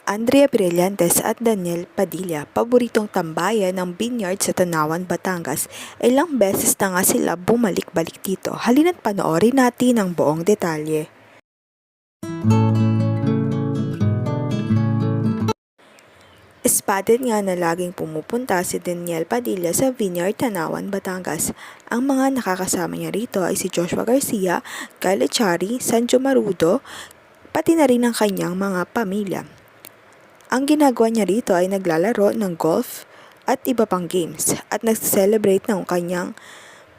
Andrea Brillantes at Daniel Padilla, paboritong tambayan ng Vineyard sa Tanawan, Batangas. Ilang beses na nga sila bumalik-balik dito. Halina't panoorin natin ang buong detalye. Spotted nga na laging pumupunta si Daniel Padilla sa Vineyard, Tanawan, Batangas. Ang mga nakakasama niya rito ay si Joshua Garcia, Kyle Echari, Sanjo Marudo, pati na rin ang kanyang mga pamilya. Ang ginagawa niya rito ay naglalaro ng golf at iba pang games at nag-celebrate ng kanyang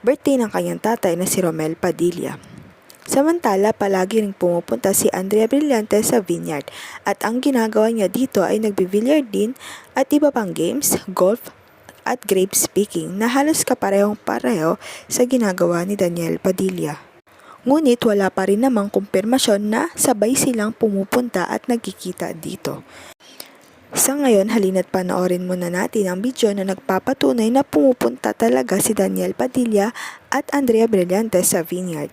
birthday ng kanyang tatay na si Romel Padilla. Samantala, palagi ring pumupunta si Andrea Brillantes sa Vineyard at ang ginagawa niya dito ay nagbibilyard din at iba pang games, golf at grape picking na halos kaparehong-pareho sa ginagawa ni Daniel Padilla. Ngunit wala pa rin namang kumpirmasyon na sabay silang pumupunta at nagkikita dito. Sa ngayon, halina't panoorin muna natin ang video na nagpapatunay na pumupunta talaga si Daniel Padilla at Andrea Brillantes sa Vineyard.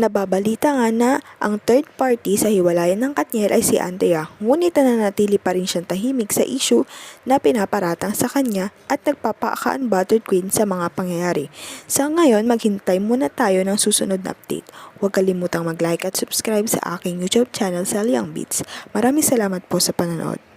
Nababalita nga na ang third party sa hiwalayan ng Katniel ay si Andrea, ngunit nananatili pa rin siyang tahimik sa issue na pinaparatang sa kanya at nagpapaka-unbothered queen sa mga pangyayari. Sa ngayon, maghintay muna tayo ng susunod na update. Huwag kalimutang mag-like at subscribe sa aking YouTube channel, Selyang Beats. Maraming salamat po sa panonood.